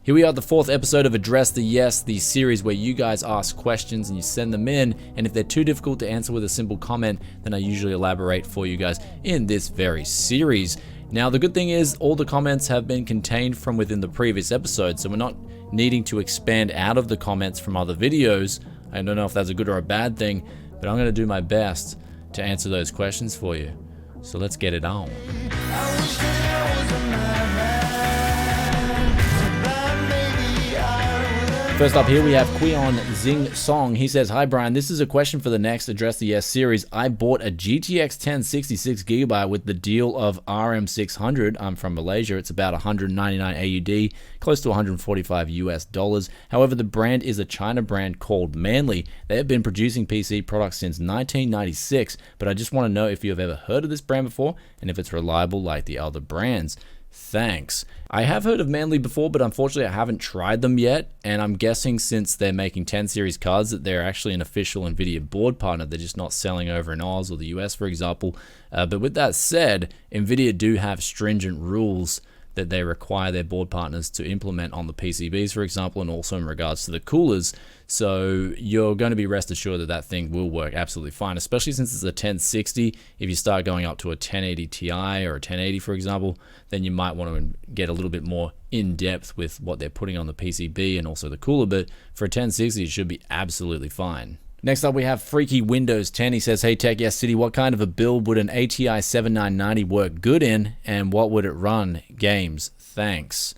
Here we are at the 4th episode of Address the Yes, the series where you guys ask questions and you send them in, and if they're too difficult to answer with a simple comment, then I usually elaborate for you guys in this very series. Now, the good thing is all the comments have been contained from within the previous episode, so we're not needing to expand out of the comments from other videos. I don't know if that's a good or a bad thing, but I'm going to do my best to answer those questions for you. So let's get it on. First up here we have Quion Zing Song. He says, "Hi Brian, this is a question for the next Address the Yes series. I bought a GTX 1066GB with the deal of RM600. I'm from Malaysia. It's about 199 AUD, close to 145 US dollars. However, the brand is a China brand called Manli. They have been producing PC products since 1996, but I just want to know if you have ever heard of this brand before and if it's reliable like the other brands. Thanks." I have heard of Manli before, but unfortunately I haven't tried them yet, and I'm guessing since they're making 10 series cards that they're actually an official Nvidia board partner. They're just not selling over in Oz or the US, for example. But with that said, Nvidia do have stringent rules that they require their board partners to implement on the PCBs, for example, and also in regards to the coolers. So you're going to be rest assured that that thing will work absolutely fine, especially since it's a 1060. If you start going up to a 1080 Ti or a 1080, for example, then you might want to get a little bit more in depth with what they're putting on the PCB and also the cooler. But for a 1060, it should be absolutely fine. Next up, we have Freaky Windows 10. He says, "Hey Tech Yes City, what kind of a build would an ATY 7990 work good in, and what would it run? Games. Thanks."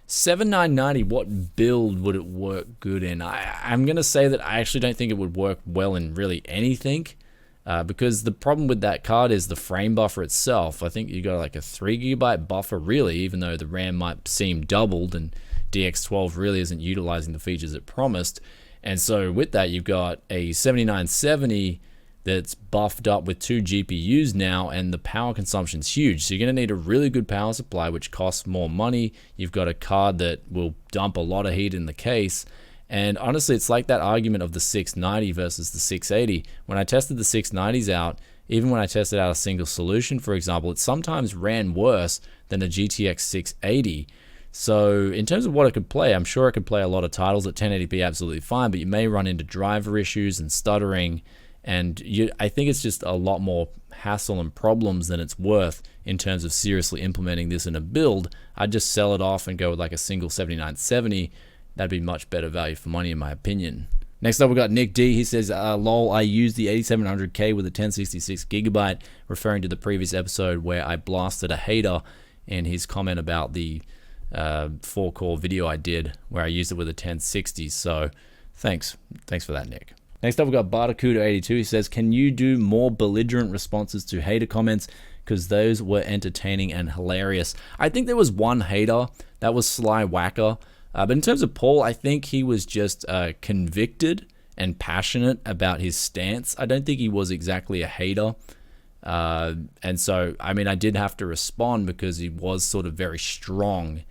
7990, what build would it work good in? I'm going to say that I actually don't think it would work well in really anything, because the problem with that card is the frame buffer itself. I think you got like a 3GB buffer really, even though the RAM might seem doubled and DX12 really isn't utilizing the features it promised. And so with that, you've got a 7970 that's buffed up with 2 GPUs now, and the power consumption's huge. So you're going to need a really good power supply, which costs more money. You've got a card that will dump a lot of heat in the case. And honestly, it's like that argument of the 690 versus the 680. When I tested the 690s out, even when I tested out a single solution, for example, it sometimes ran worse than a GTX 680. So in terms of what it could play, I'm sure it could play a lot of titles at 1080p absolutely fine, but you may run into driver issues and stuttering, and I think it's just a lot more hassle and problems than it's worth in terms of seriously implementing this in a build. I'd just sell it off and go with like a single 7970. That'd be much better value for money in my opinion. Next up, we got Nick D. He says, "Lol, I used the 8700K with a 1066GB, referring to the previous episode where I blasted a hater in his comment about the 4-core video I did where I used it with a 1060. So thanks for that, Nick." Next up, we've got Bartacuda82. He says, "Can you do more belligerent responses to hater comments? Because those were entertaining and hilarious." I think there was one hater, that was Sly Whacker. But in terms of Paul, I think he was just convicted and passionate about his stance. I don't think he was exactly a hater. And so, I mean, I did have to respond because he was sort of very strong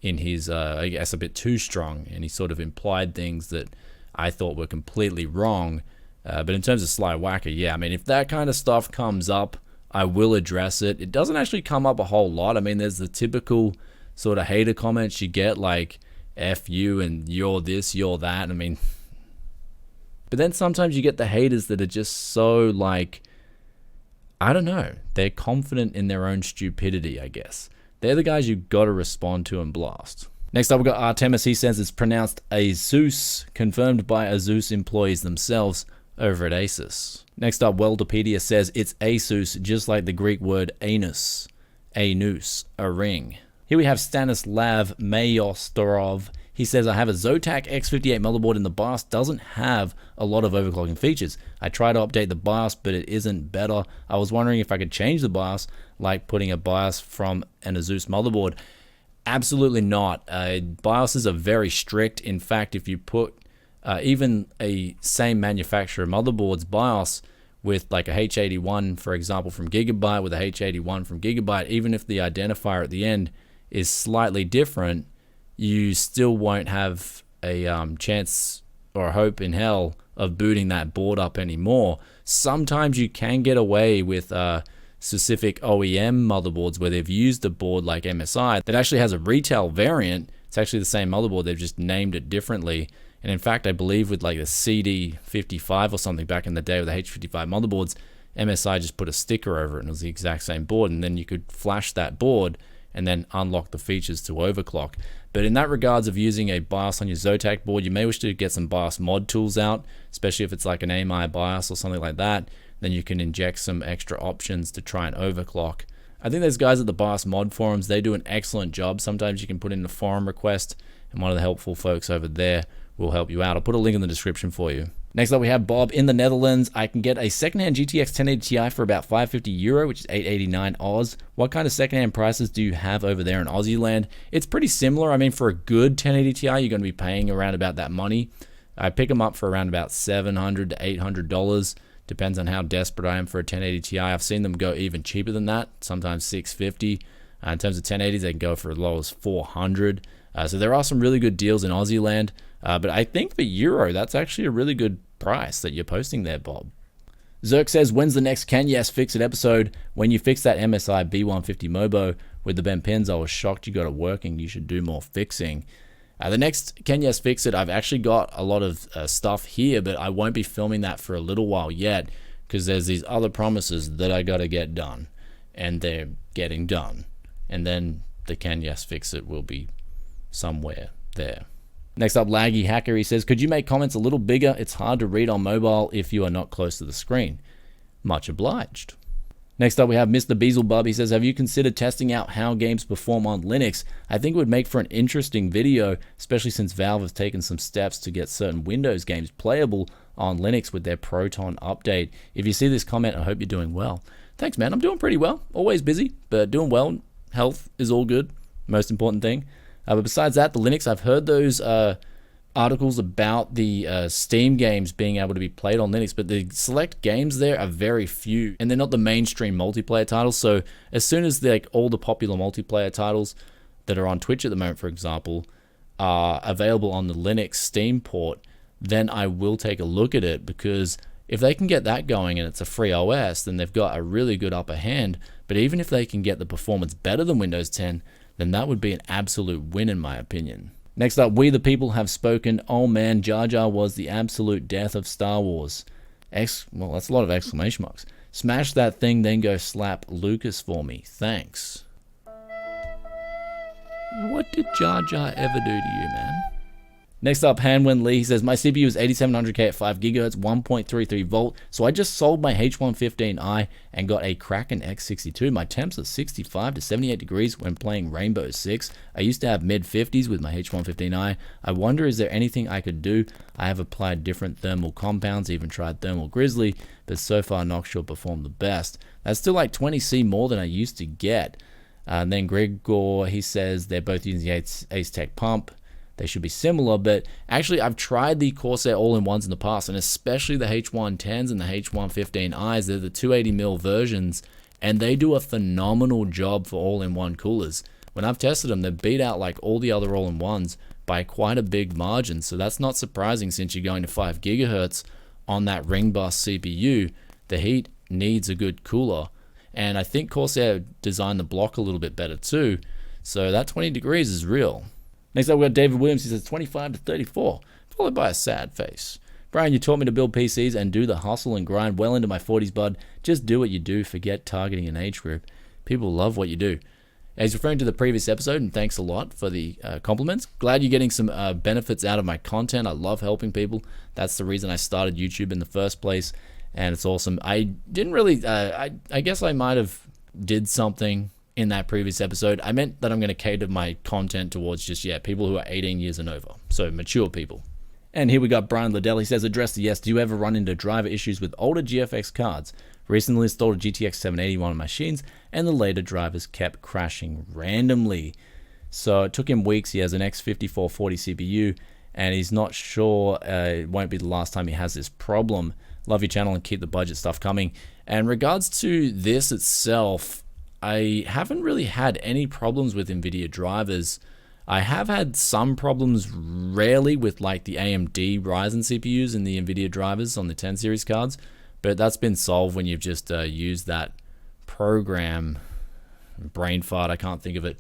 in his, I guess a bit too strong, and he sort of implied things that I thought were completely wrong. But in terms of Sly Whacker, yeah, I mean, if that kind of stuff comes up, I will address it. It doesn't actually come up a whole lot. I mean, there's the typical sort of hater comments you get, like, F you and you're this, you're that. I mean, but then sometimes you get the haters that are just so, like, I don't know, they're confident in their own stupidity, I guess. They're the guys you've got to respond to and blast. Next up, we've got Artemis. He says it's pronounced Azeus, confirmed by Asus employees themselves over at Asus. Next up, Weldopedia says it's Asus, just like the Greek word anus, Aynoose, a ring. Here we have Stanislav Mayostorov. He says, "I have a Zotac X58 motherboard and the BIOS doesn't have a lot of overclocking features. I try to update the BIOS, but it isn't better. I was wondering if I could change the BIOS, like putting a BIOS from an Asus motherboard." Absolutely not. BIOSes are very strict. In fact, if you put even a same manufacturer motherboard's BIOS with like a H81, for example, from Gigabyte, with a H81 from Gigabyte, even if the identifier at the end is slightly different, you still won't have a chance or hope in hell of booting that board up anymore. Sometimes you can get away with specific OEM motherboards where they've used a board like MSI that actually has a retail variant It's actually the same motherboard. They've just named it differently. And in fact, I believe with like the CD55 or something back in the day with the H55 motherboards, MSI just put a sticker over it and it was the exact same board. And then you could flash that board and then unlock the features to overclock. But in that regards of using a BIOS on your Zotac board, you may wish to get some BIOS mod tools out, especially if it's like an AMI BIOS or something like that. Then you can inject some extra options to try and overclock. I think those guys at the BIOS mod forums, they do an excellent job. Sometimes you can put in a forum request and one of the helpful folks over there will help you out. I'll put a link in the description for you. Next up, we have Bob in the Netherlands. I can get a secondhand GTX 1080 Ti for about €550, which is 889 Oz. What kind of secondhand prices do you have over there in Aussie land? It's pretty similar. I mean, for a good 1080 Ti, you're going to be paying around about that money. I pick them up for around about $700 to $800. Depends on how desperate I am for a 1080 Ti. I've seen them go even cheaper than that, sometimes $650. In terms of 1080s, they can go for as low as $400. So there are some really good deals in Aussie land. But I think for Euro, that's actually a really good price that you're posting there, Bob. Zerk says, when's the next Can Yes Fix It episode? When you fix that MSI B150 Mobo with the bent pins, I was shocked you got it working. You should do more fixing. The next Can Yes Fix It, I've actually got a lot of stuff here, but I won't be filming that for a little while yet because there's these other promises that I got to get done, and they're getting done. And then the Can Yes Fix It will be somewhere there. Next up, Laggy Hacker, he says, could you make comments a little bigger? It's hard to read on mobile if you are not close to the screen. Much obliged. Next up, we have Mr. Beelzebub. He says, have you considered testing out how games perform on Linux? I think it would make for an interesting video, especially since Valve have taken some steps to get certain Windows games playable on Linux with their Proton update. If you see this comment, I hope you're doing well. Thanks, man. I'm doing pretty well. Always busy, but doing well. Health is all good. Most important thing. But besides that, the Linux, I've heard those articles about the Steam games being able to be played on Linux, but the select games there are very few, and they're not the mainstream multiplayer titles. So as soon as like all the popular multiplayer titles that are on Twitch at the moment, for example, are available on the Linux Steam port, then I will take a look at it, because if they can get that going and it's a free OS, then they've got a really good upper hand. But even if they can get the performance better than Windows 10, then that would be an absolute win in my opinion. Next up, We the People have spoken. Oh man, Jar Jar was the absolute death of Star Wars. Well, that's a lot of exclamation marks. Smash that thing, then go slap Lucas for me. Thanks. What did Jar Jar ever do to you, man? Next up, Hanwen Lee, he says, my CPU is 8700K at 5 GHz, 1.33 volt, so I just sold my H115i and got a Kraken X62. My temps are 65 to 78 degrees when playing Rainbow Six. I used to have mid-50s with my H115i. I wonder, is there anything I could do? I have applied different thermal compounds, even tried Thermal Grizzly, but so far Noxure performed the best. That's still like 20C more than I used to get. And then Gregor, he says they're both using the Ace Tech pump. They should be similar, but actually I've tried the Corsair all-in-ones in the past, and especially the H110s and the H115Is. They're the 280mm versions, and they do a phenomenal job for all-in-one coolers. When I've tested them, they beat out like all the other all-in-ones by quite a big margin, so that's not surprising since you're going to 5 GHz on that ring bus CPU. The heat needs a good cooler, and I think Corsair designed the block a little bit better too, so that 20 degrees is real. Next up, we've got David Williams. He says 25 to 34, followed by a sad face. Bryan, you taught me to build PCs and do the hustle and grind well into my 40s, bud. Just do what you do. Forget targeting an age group. People love what you do. He's referring to the previous episode, and thanks a lot for the compliments. Glad you're getting some benefits out of my content. I love helping people. That's the reason I started YouTube in the first place, and it's awesome. I didn't really, I guess I might have did something in that previous episode. I meant that I'm going to cater my content towards just, people who are 18 years and over. So mature people. And here we got Brian Liddell. He says, address the yes. Do you ever run into driver issues with older GFX cards? Recently installed a GTX 780 on my machines, and the later drivers kept crashing randomly. So it took him weeks. He has an X5440 CPU, and he's not sure it won't be the last time he has this problem. Love your channel and keep the budget stuff coming. And in regards to this itself, I haven't really had any problems with Nvidia drivers. I have had some problems rarely with like the AMD Ryzen CPUs and the Nvidia drivers on the 10 series cards, but that's been solved when you've just used that program, brain fart, I can't think of it,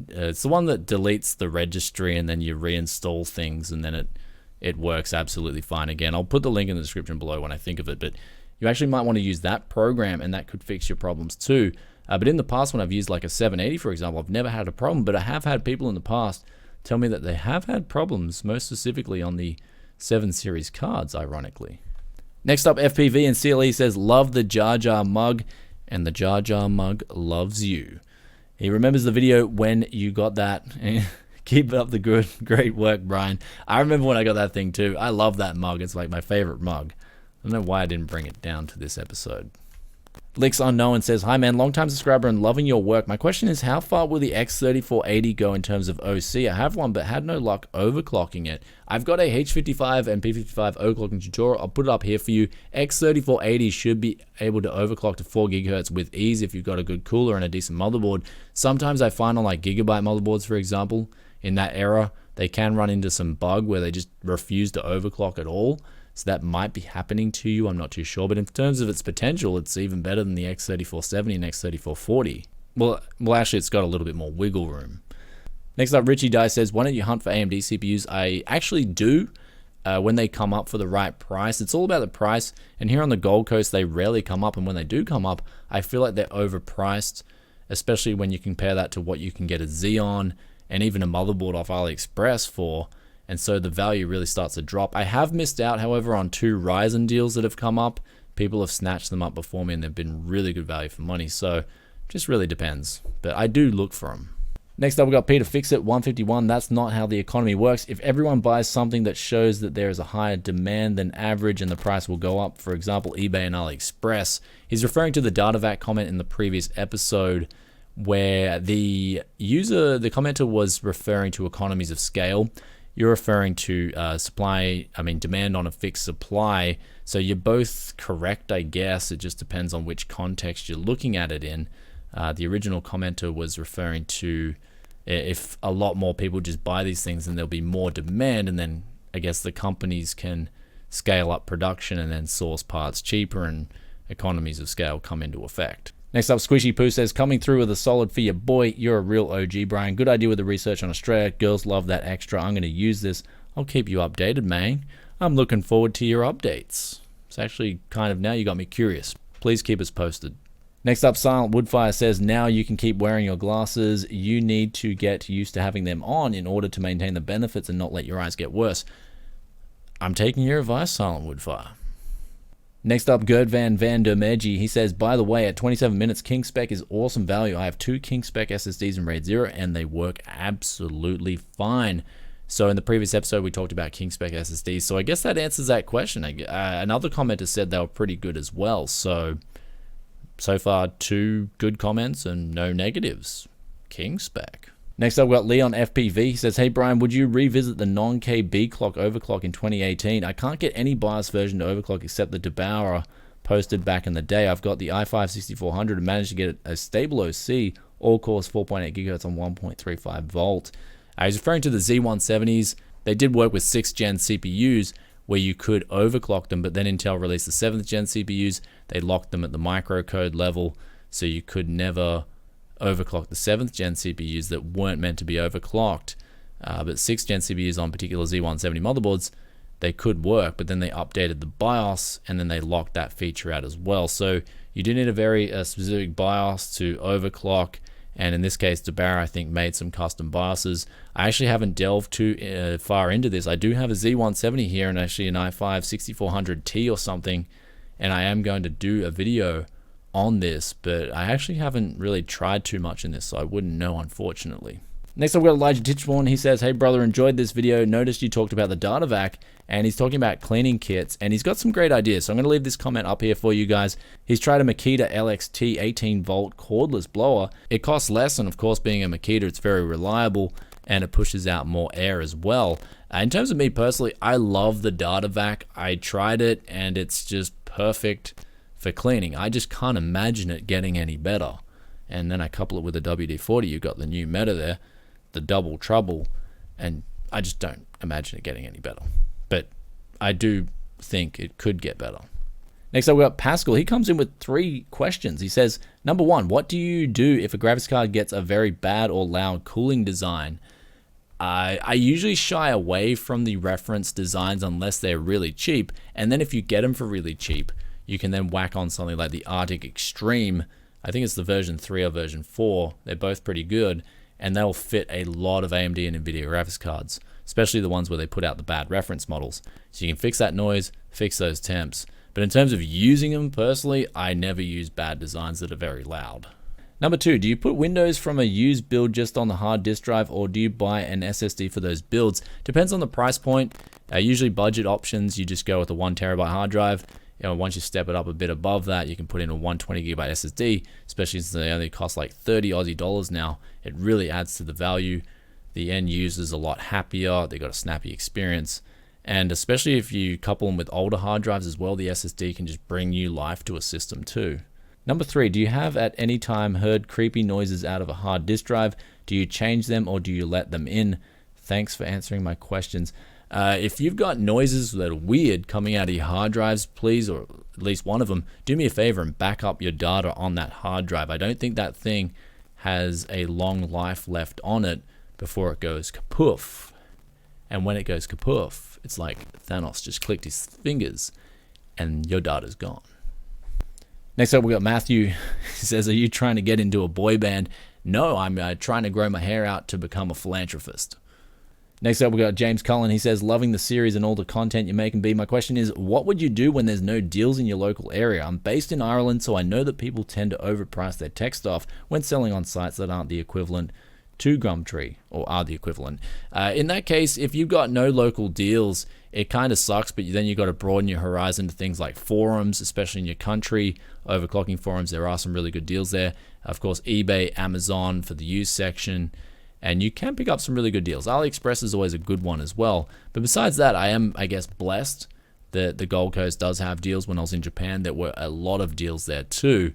It's the one that deletes the registry and then you reinstall things and then it works absolutely fine again. I'll put the link in the description below when I think of it, but you actually might want to use that program and that could fix your problems too. But in the past, when I've used like a 780, for example, I've never had a problem, but I have had people in the past tell me that they have had problems, most specifically on the 7 series cards, ironically. Next up, FPV and CLE says, love the JarJar mug, and the JarJar mug loves you. He remembers the video when you got that. Keep up the great work, Bryan. I remember when I got that thing too. I love that mug. It's like my favorite mug. I don't know why I didn't bring it down to this episode. Licks Unknown says, hi man, long time subscriber and loving your work. My question is, how far will the X3480 go in terms of OC? I have one, but had no luck overclocking it. I've got a H55 and P55 overclocking tutorial. I'll put it up here for you. X3480 should be able to overclock to 4 GHz with ease if you've got a good cooler and a decent motherboard. Sometimes I find on like gigabyte motherboards, for example, in that era, they can run into some bug where they just refuse to overclock at all. So that might be happening to you, I'm not too sure. But in terms of its potential, it's even better than the X3470 and X3440. Well, actually, it's got a little bit more wiggle room. Next up, Richie Dye says, why don't you hunt for AMD CPUs? I actually do when they come up for the right price. It's all about the price. And here on the Gold Coast, they rarely come up. And when they do come up, I feel like they're overpriced, especially when you compare that to what you can get a Xeon and even a motherboard off AliExpress for. And so the value really starts to drop. I have missed out, however, on 2 Ryzen deals that have come up. People have snatched them up before me and they've been really good value for money. So just really depends. But I do look for them. Next up, we got Peter Fixit 151. That's not how the economy works. If everyone buys something that shows that there is a higher demand than average and the price will go up, for example, eBay and AliExpress, he's referring to the DataVac comment in the previous episode where the commenter was referring to economies of scale. You're referring to demand on a fixed supply. So you're both correct, I guess. It just depends on which context you're looking at it in. The original commenter was referring to if a lot more people just buy these things, then there'll be more demand, and then I guess the companies can scale up production and then source parts cheaper, and economies of scale come into effect. Next up, SquishyPoo says, coming through with a solid for your boy. You're a real OG, Bryan. Good idea with the research on Australia. Girls love that extra. I'm going to use this. I'll keep you updated, man. I'm looking forward to your updates. It's actually kind of now you got me curious. Please keep us posted. Next up, Silent Woodfire says, now you can keep wearing your glasses. You need to get used to having them on in order to maintain the benefits and not let your eyes get worse. I'm taking your advice, Silent Woodfire. Next up, Gerd van der Mergie. He says, by the way, at 27 minutes, kingspec is awesome value. I have 2 kingspec SSDs in RAID 0 and they work absolutely fine. So in the previous episode, we talked about kingspec SSDs. So I guess that answers that question. Another commenter said they were pretty good as well. So far, 2 good comments and no negatives. Kingspec. Next up, we've got Leon FPV. He says, hey Bryan, would you revisit the non-KB clock overclock in 2018? I can't get any BIOS version to overclock except the Debauer posted back in the day. I've got the i5 6400 and managed to get a stable OC, all cores 4.8 GHz on 1.35 volt. I was referring to the Z170s. They did work with 6th gen CPUs where you could overclock them, but then Intel released the 7th gen CPUs. They locked them at the microcode level, so you could never overclock the 7th gen CPUs that weren't meant to be overclocked. But 6th gen CPUs on particular Z170 motherboards, they could work, but then they updated the BIOS and then they locked that feature out as well. So you do need a very specific BIOS to overclock, and in this case, Debauer, I think, made some custom BIOSes. I actually haven't delved too far into this. I do have a Z170 here and actually an i5 6400T or something, and I am going to do a video on this, but I actually haven't really tried too much in this, so I wouldn't know, unfortunately. Next up, we've got Elijah Titchborn. He says, hey brother, enjoyed this video. Noticed you talked about the DataVac, and he's talking about cleaning kits, and he's got some great ideas. So I'm going to leave this comment up here for you guys. He's tried a Makita LXT 18 volt cordless blower. It costs less, and of course, being a Makita, it's very reliable, and it pushes out more air as well. In terms of me personally, I love the DataVac. I tried it, and it's just perfect for cleaning. I just can't imagine it getting any better. And then I couple it with the WD-40, you've got the new meta there, the double trouble, and I just don't imagine it getting any better. But I do think it could get better. Next up, we got Pascal. He comes in with 3 questions. He says, number 1, what do you do if a graphics card gets a very bad or loud cooling design? I usually shy away from the reference designs unless they're really cheap. And then if you get them for really cheap, you can then whack on something like the Arctic Extreme. I think it's the version 3 or version 4. They're both pretty good, and they'll fit a lot of AMD and Nvidia graphics cards, especially the ones where they put out the bad reference models. So you can fix that noise, fix those temps. But in terms of using them personally, I never use bad designs that are very loud. Number 2, do you put Windows from a used build just on the hard disk drive, or do you buy an SSD for those builds? Depends on the price point. Usually budget options, you just go with a 1TB hard drive. Once you step it up a bit above that, you can put in a 120GB SSD, especially since they only cost like 30 Aussie dollars now. It really adds to the value. The end user's a lot happier. They got a snappy experience. And especially if you couple them with older hard drives as well, the SSD can just bring new life to a system too. Number 3, do you have at any time heard creepy noises out of a hard disk drive? Do you change them or do you let them in? Thanks for answering my questions. If you've got noises that are weird coming out of your hard drives, please, or at least one of them, do me a favor and back up your data on that hard drive. I don't think that thing has a long life left on it before it goes kapoof. And when it goes kapoof, it's like Thanos just clicked his fingers and your data's gone. Next up, we got Matthew. He says, are you trying to get into a boy band? No, I'm trying to grow my hair out to become a philanthropist. Next up, we got James Cullen. He says, loving the series and all the content you make and be. My question is, what would you do when there's no deals in your local area? I'm based in Ireland, so I know that people tend to overprice their tech stuff when selling on sites that aren't the equivalent to Gumtree, or are the equivalent. In that case, if you've got no local deals, it kind of sucks, but then you've got to broaden your horizon to things like forums, especially in your country. Overclocking forums, there are some really good deals there. Of course, eBay, Amazon for the used section, and you can pick up some really good deals. AliExpress is always a good one as well. But besides that, I am, I guess, blessed that the Gold Coast does have deals. When I was in Japan, there were a lot of deals there too.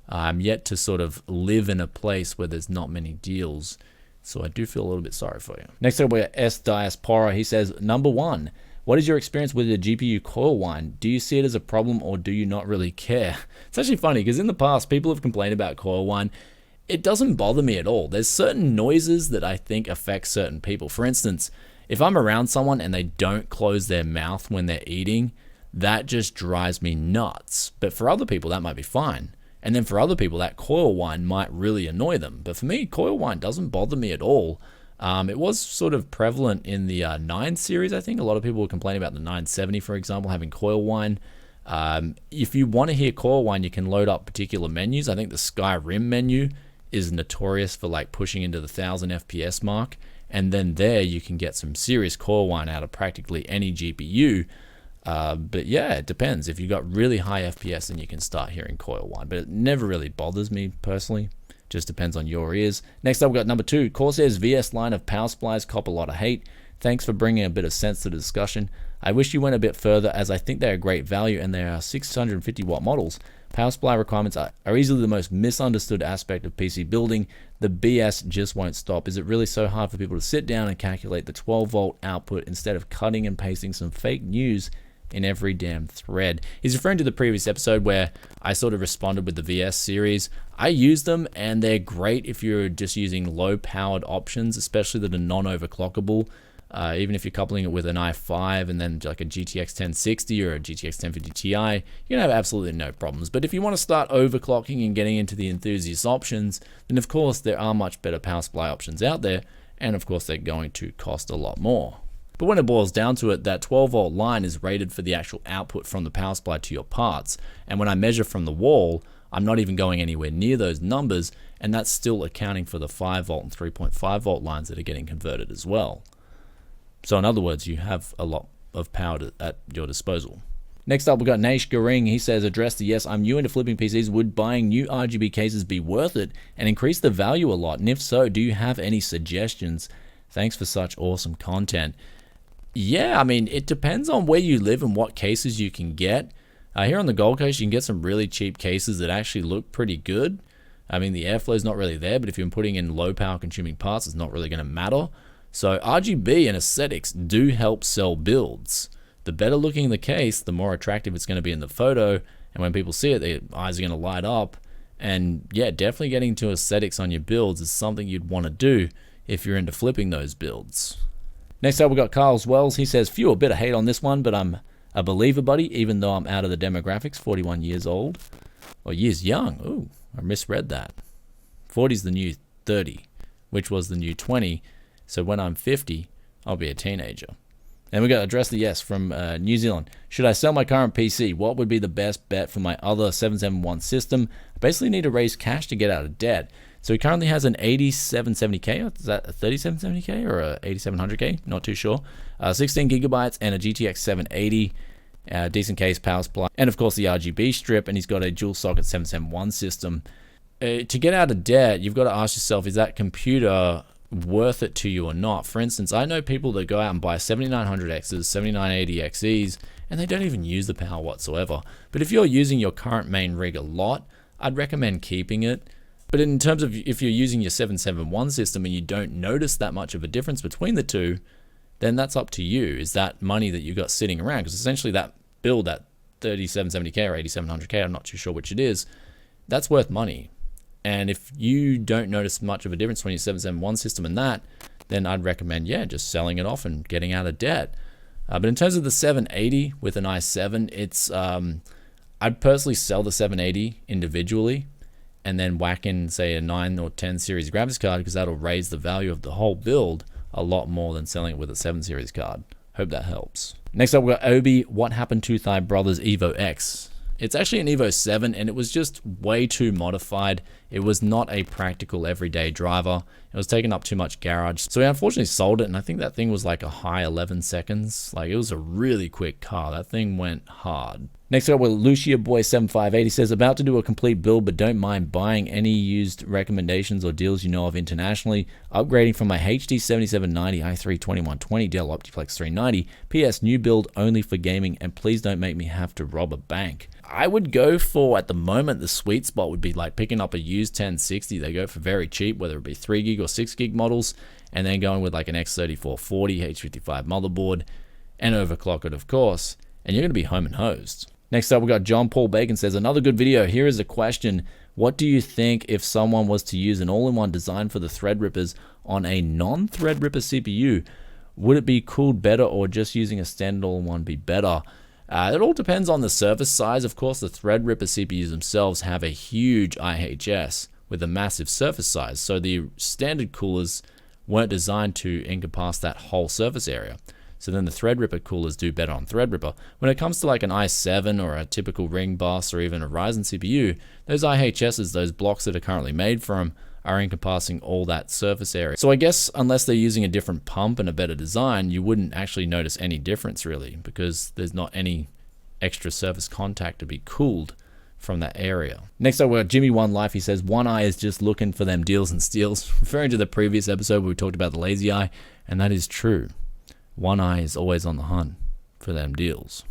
I'm yet to sort of live in a place where there's not many deals, so I do feel a little bit sorry for you. Next up, we got S Diaspora. He says, number 1, what is your experience with the GPU Coil Whine? Do you see it as a problem or do you not really care? It's actually funny because in the past, people have complained about Coil Whine. It doesn't bother me at all. There's certain noises that I think affect certain people. For instance, if I'm around someone and they don't close their mouth when they're eating, that just drives me nuts. But for other people, that might be fine. And then for other people, that coil whine might really annoy them. But for me, coil whine doesn't bother me at all. It was sort of prevalent in the 9 series, I think. A lot of people were complaining about the 970, for example, having coil whine. If you want to hear coil whine, you can load up particular menus. I think the Skyrim menu is notorious for like pushing into the 1000 FPS mark. And then there you can get some serious coil whine out of practically any GPU. But yeah, it depends. If you got really high FPS, then you can start hearing coil whine. But it never really bothers me personally. Just depends on your ears. Next up, we got number 2. Corsair's VS line of power supplies cop a lot of hate. Thanks for bringing a bit of sense to the discussion. I wish you went a bit further, as I think they are great value and they are 650 watt models. Power supply requirements are easily the most misunderstood aspect of PC building. The BS just won't stop. Is it really so hard for people to sit down and calculate the 12 volt output instead of cutting and pasting some fake news in every damn thread? He's referring to the previous episode where I sort of responded with the VS series. I use them and they're great if you're just using low powered options, especially that are non-overclockable. Even if you're coupling it with an i5 and then like a GTX 1060 or a GTX 1050 Ti, you're gonna have absolutely no problems. But if you want to start overclocking and getting into the enthusiast options, then of course there are much better power supply options out there, and of course they're going to cost a lot more. But when it boils down to it, that 12 volt line is rated for the actual output from the power supply to your parts. And when I measure from the wall, I'm not even going anywhere near those numbers, and that's still accounting for the 5 volt and 3.5 volt lines that are getting converted as well. So in other words, you have a lot of power at your disposal. Next up, we got Naish Garing. He says, address the yes, I'm new into flipping PCs. Would buying new RGB cases be worth it and increase the value a lot? And if so, do you have any suggestions? Thanks for such awesome content. Yeah, I mean, it depends on where you live and what cases you can get. Here on the Gold Coast, you can get some really cheap cases that actually look pretty good. I mean, the airflow is not really there, but if you're putting in low power consuming parts, it's not really going to matter. So RGB and aesthetics do help sell builds. The better looking the case, the more attractive it's going to be in the photo, And when people see it, their eyes are going to light up. And yeah, definitely getting into aesthetics on your builds is something you'd want to do if you're into flipping those builds. Next up, we got Carl's Wells. He says, "Phew, a bit of hate on this one, but I'm a believer, buddy, even though I'm out of the demographics, 41 years old." Or years young. Ooh, I misread that. 40's the new 30, which was the new 20. So when I'm 50, I'll be a teenager. And we got Address the Yes from New Zealand. "Should I sell my current PC? What would be the best bet for my other 771 system? I basically need to raise cash to get out of debt." So he currently has an 8770K. Is that a 3770K or a 8700K? Not too sure. 16 gigabytes and a GTX 780. Decent case, power supply, and of course the RGB strip. And he's got a dual socket 771 system. To get out of debt, you've got to ask yourself, is that computer worth it to you or not? For instance, I know people that go out and buy 7900Xs, 7980Xes, and they don't even use the power whatsoever. But if you're using your current main rig a lot, I'd recommend keeping it. But in terms of if you're using your 771 system and you don't notice that much of a difference between the two, then that's up to you. Is that money that you got sitting around? Because essentially that build, that 3770K or 8700K, I'm not too sure which it is, that's worth money. And if you don't notice much of a difference between your 771 system and that, then I'd recommend, yeah, just selling it off and getting out of debt. But in terms of the 780 with an i7, it's I'd personally sell the 780 individually and then whack in, say, a 9 or 10 series graphics card, because that'll raise the value of the whole build a lot more than selling it with a 7 series card. Hope that helps. Next up, we got Obi. "What happened to thy brother's Evo X?" It's actually an Evo 7, and it was just way too modified. It was not a practical everyday driver. It was taking up too much garage. So we unfortunately sold it, and I think that thing was like a high 11 seconds. Like, it was a really quick car. That thing went hard. Next up, with Lucia Boy 758. He says, "About to do a complete build, but don't mind buying any used recommendations or deals you know of internationally. Upgrading from my HD 7790 i3 2120 Dell Optiplex 390. PS, new build only for gaming, and please don't make me have to rob a bank." I would go for, at the moment, the sweet spot would be like picking up a used 1060. They go for very cheap, whether it be 3 gig or 6 gig models, and then going with like an X3440 H55 motherboard and overclock it, of course, and you're going to be home and hosed. Next up, we got John Paul Bacon says, "Another good video. Here is a question. What do you think if someone was to use an all-in-one design for the threadrippers on a non-threadripper CPU? Would it be cooled better, or just using a standard all-in-one be better?" It all depends on the surface size. Of course, the threadripper CPUs themselves have a huge IHS with a massive surface size, so the standard coolers weren't designed to encompass that whole surface area. So then the threadripper coolers do better on threadripper. When it comes to like an i7 or a typical ring bus or even a Ryzen CPU, those IHSs, those blocks that are currently made for them, are encompassing all that surface area. So I guess unless they're using a different pump and a better design, you wouldn't actually notice any difference really, because there's not any extra surface contact to be cooled from that area. Next up, we got Jimmy One Life. He says, "One Eye is just looking for them deals and steals," referring to the previous episode where we talked about the lazy eye, and that is true. One Eye is always on the hunt for them deals.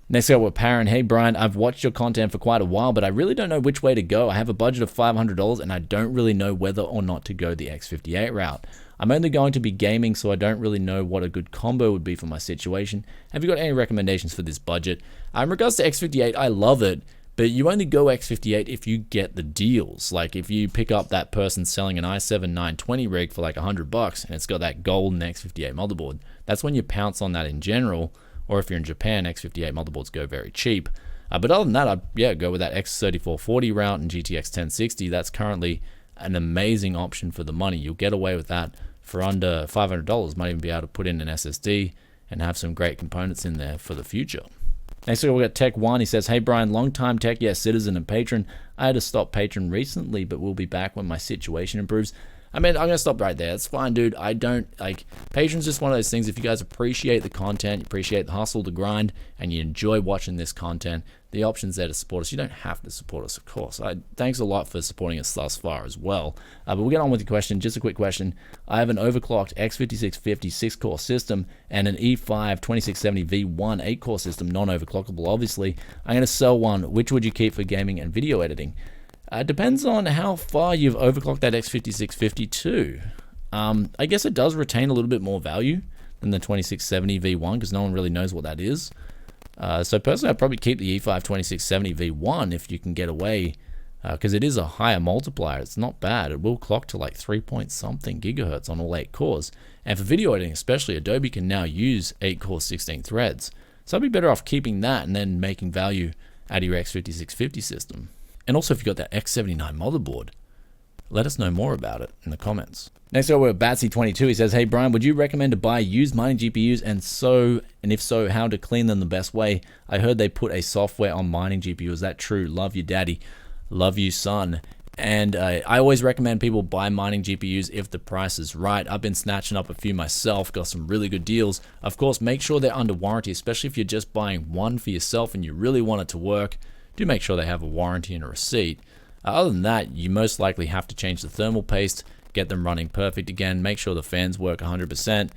Next up, with Parent. "Hey Brian, I've watched your content for quite a while, but I really don't know which way to go. I have a budget of $500 and I don't really know whether or not to go the X58 route. I'm only going to be gaming, so I don't really know what a good combo would be for my situation. Have you got any recommendations for this budget?" In regards to X58, I love it, but you only go X58 if you get the deals. Like if you pick up that person selling an i7 920 rig for like $100 and it's got that golden X58 motherboard, that's when you pounce on that in general. Or if you're in Japan, X58 motherboards go very cheap. But other than that, I'd go with that X3440 route and GTX 1060. That's currently an amazing option for the money. You'll get away with that for under $500. Might even be able to put in an SSD and have some great components in there for the future. Next up, we got Tech One. He says, "Hey Brian, long time Tech Yes citizen and patron. I had to stop patron recently, but we'll be back when my situation improves." I mean, I'm going to stop right there. It's fine, dude. I don't, like, Patreon's just one of those things. If you guys appreciate the content, you appreciate the hustle, the grind, and you enjoy watching this content, the option's there to support us. You don't have to support us, of course. Thanks a lot for supporting us thus far as well. But we'll get on with the question. Just a quick question. I have an overclocked X5650 6-core system and an E5 2670 V1 8-core system, non-overclockable, obviously. I'm going to sell one. Which would you keep for gaming and video editing? It depends on how far you've overclocked that X5650 to. I guess it does retain a little bit more value than the 2670 V1 because no one really knows what that is. So personally, I'd probably keep the E5-2670 V1 if you can get away, because it is a higher multiplier. It's not bad. It will clock to like 3 point something gigahertz on all 8 cores. And for video editing especially, Adobe can now use 8 core 16 threads. So I'd be better off keeping that and then making value out of your X5650 system. And also, if you've got that X59 motherboard, let us know more about it in the comments. Next up, we're Batsy22. He says, hey Brian, would you recommend to buy used mining GPUs, and if so, how to clean them the best way? I heard they put a software on mining GPUs. Is that true? Love you, daddy. Love you, son. And I always recommend people buy mining GPUs if the price is right. I've been snatching up a few myself, got some really good deals. Of course, make sure they're under warranty, especially if you're just buying one for yourself and you really want it to work. Do make sure they have a warranty and a receipt. Other than that, you most likely have to change the thermal paste, get them running perfect again, make sure the fans work 100%,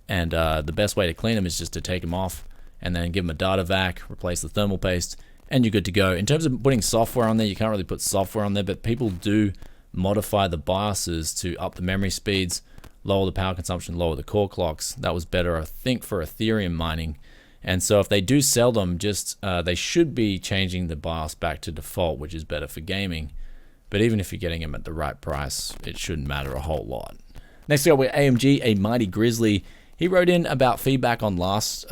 and the best way to clean them is just to take them off and then give them a DataVac, replace the thermal paste, and you're good to go. In terms of putting software on there, you can't really put software on there, but people do modify the BIOSes to up the memory speeds, lower the power consumption, lower the core clocks. That was better, I think, for Ethereum mining. And so if they do sell them, just they should be changing the BIOS back to default, which is better for gaming. But even if you're getting them at the right price, it shouldn't matter a whole lot. Next up, we're AMG, a Mighty Grizzly. He wrote in about feedback on last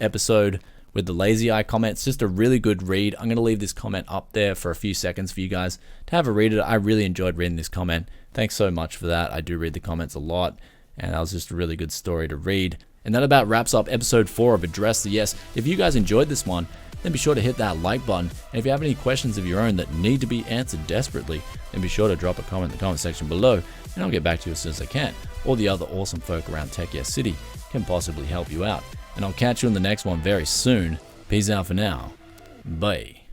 episode with the lazy eye comments. Just a really good read. I'm going to leave this comment up there for a few seconds for you guys to have a read. I really enjoyed reading this comment. Thanks so much for that. I do read the comments a lot, and that was just a really good story to read. And that about wraps up episode 4 of Address the Yes. If you guys enjoyed this one, then be sure to hit that like button. And if you have any questions of your own that need to be answered desperately, then be sure to drop a comment in the comment section below, and I'll get back to you as soon as I can. Or the other awesome folk around Tech Yes City can possibly help you out. And I'll catch you in the next one very soon. Peace out for now. Bye.